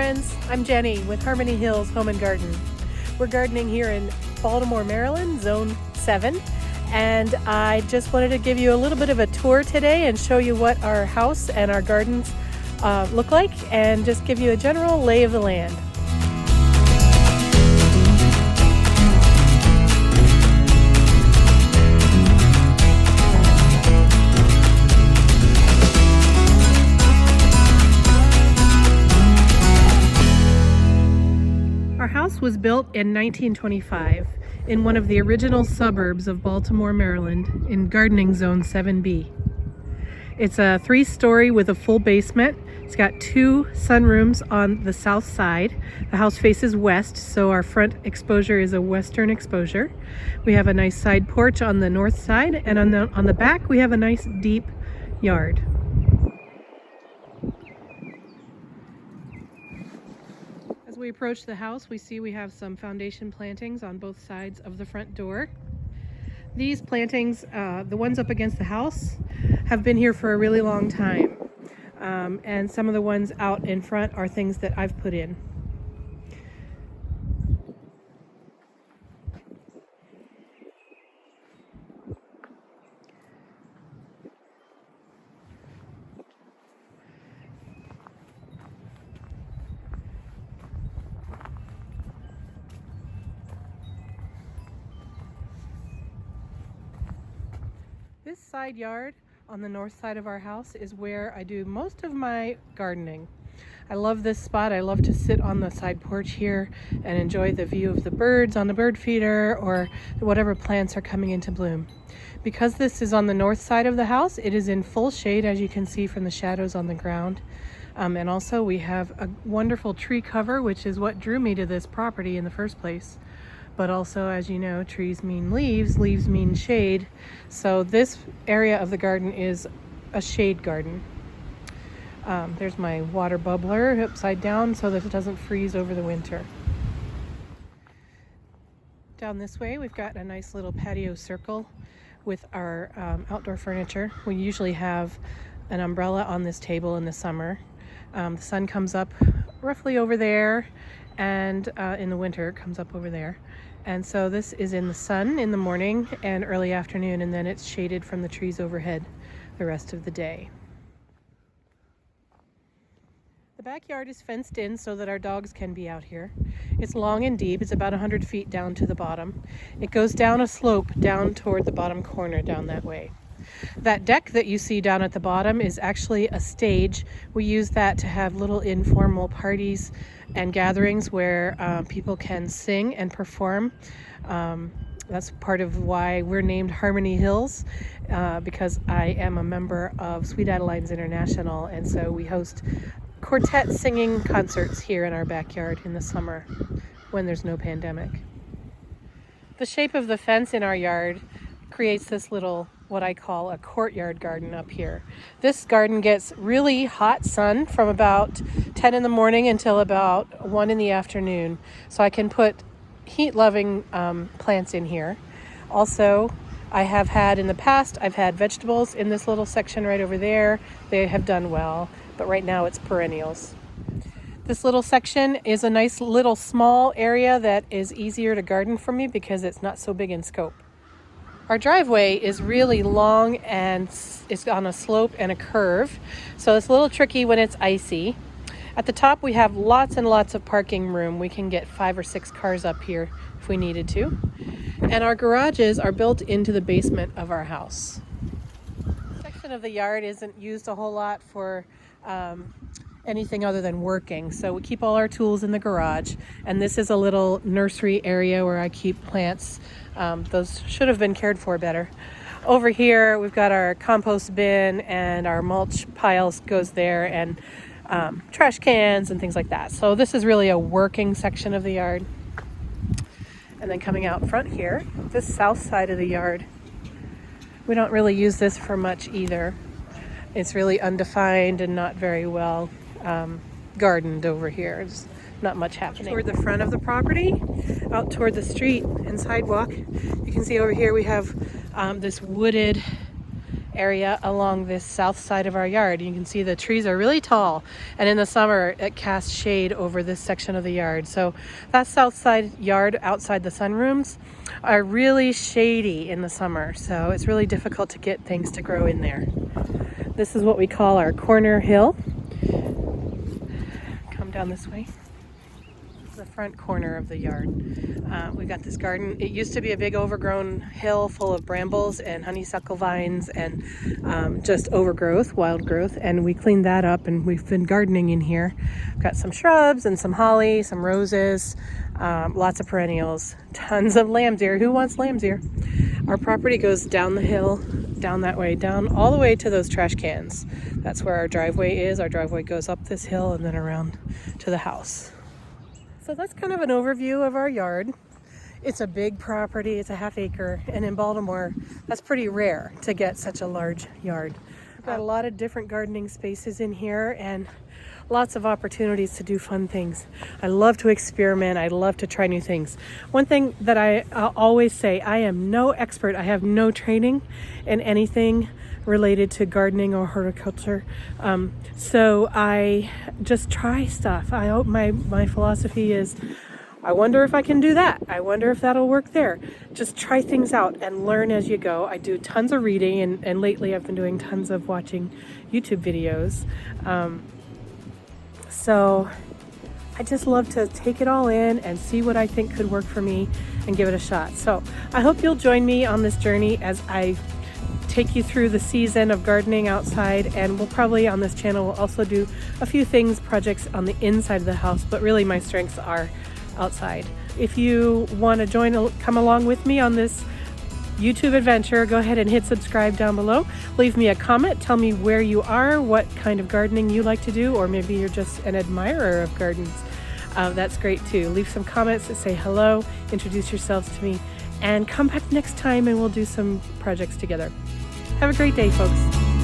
friends, I'm Jenny with Harmony Hills Home and Garden. We're gardening here in Baltimore, Maryland, Zone 7, and I just wanted to give you a little bit of a tour today and show you what our house and our gardens look like, and just give you a general lay of the land. Our house was built in 1925 in one of the original suburbs of Baltimore, Maryland, in gardening zone 7B. It's a 3-story with a full basement. It's got 2 sunrooms on the south side. The house faces west, so our front exposure is a western exposure. We have a nice side porch on the north side, and on the back we have a nice deep yard. As we approach the house, we see we have some foundation plantings on both sides of the front door. These plantings, the ones up against the house, have been here for a really long time. And some of the ones out in front are things that I've put in. This side yard on the north side of our house is where I do most of my gardening. I love this spot. I love to sit on the side porch here and enjoy the view of the birds on the bird feeder or whatever plants are coming into bloom. Because this is on the north side of the house, it is in full shade, as you can see from the shadows on the ground. And also we have a wonderful tree cover, which is what drew me to this property in the first place. But also, as you know, trees mean leaves, leaves mean shade. So this area of the garden is a shade garden. There's my water bubbler upside down so that it doesn't freeze over the winter. Down this way, we've got a nice little patio circle with our outdoor furniture. We usually have an umbrella on this table in the summer. The sun comes up roughly over there, and in the winter it comes up over there. And so this is in the sun in the morning and early afternoon, and then it's shaded from the trees overhead the rest of the day. The backyard is fenced in so that our dogs can be out here. It's long and deep. It's about 100 feet down to the bottom. It goes down a slope down toward the bottom corner down that way. That deck that you see down at the bottom is actually a stage. We use that to have little informal parties and gatherings where people can sing and perform. That's part of why we're named Harmony Hills, because I am a member of Sweet Adelines International, and so we host quartet singing concerts here in our backyard in the summer when there's no pandemic. The shape of the fence in our yard creates this little, what I call a courtyard garden up here. This garden gets really hot sun from about 10 in the morning until about 1 in the afternoon. So I can put heat-loving plants in here. Also, I have had in the past, I've had vegetables in this little section right over there. They have done well, but right now it's perennials. This little section is a nice little small area that is easier to garden for me because it's not so big in scope. Our driveway is really long and it's on a slope and a curve, so it's a little tricky when it's icy. At the top we have lots and lots of parking room. We can get 5 or 6 cars up here if we needed to. And our garages are built into the basement of our house. This section of the yard isn't used a whole lot for anything other than working, so we keep all our tools in the garage, and this is a little nursery area where I keep plants. Those should have been cared for better. Over here we've got our compost bin, and our mulch piles goes there, and trash cans and things like that. So this is really a working section of the yard. And then coming out front here, this south side of the yard, we don't really use this for much either. It's really undefined and not very well gardened over here. There's not much happening. Toward the front of the property, out toward the street and sidewalk, you can see over here we have this wooded area along this south side of our yard. You can see the trees are really tall, and in the summer it casts shade over this section of the yard. So that south side yard outside the sunrooms are really shady in the summer, so it's really difficult to get things to grow in there. This is what we call our corner hill. Come down this way. The front corner of the yard. We got this garden. It used to be a big overgrown hill full of brambles and honeysuckle vines and just overgrowth, wild growth, and we cleaned that up and we've been gardening in here. We've got some shrubs and some holly, some roses, lots of perennials, tons of lamb's ear. Who wants lamb's ear? Our property goes down the hill, down that way, down all the way to those trash cans. That's where our driveway is. Our driveway goes up this hill and then around to the house. So that's kind of an overview of our yard. It's a big property, it's a half acre, and in Baltimore, that's pretty rare to get such a large yard. We've got a lot of different gardening spaces in here and lots of opportunities to do fun things. I love to experiment, I love to try new things. One thing that I always say, I am no expert, I have no training in anything related to gardening or horticulture. So I just try stuff. I hope my philosophy is, I wonder if I can do that. I wonder if that'll work there. Just try things out and learn as you go. I do tons of reading and lately I've been doing tons of watching YouTube videos. So I just love to take it all in and see what I think could work for me and give it a shot. So I hope you'll join me on this journey as I take you through the season of gardening outside, and we'll probably on this channel we'll also do a few projects on the inside of the house, but really my strengths are outside. If you want to come along with me on this YouTube adventure, go ahead and hit subscribe down below. Leave me a comment, tell me where you are, what kind of gardening you like to do, or maybe you're just an admirer of gardens. That's great too. Leave some comments that say hello, introduce yourselves to me, and come back next time and we'll do some projects together. Have a great day, folks.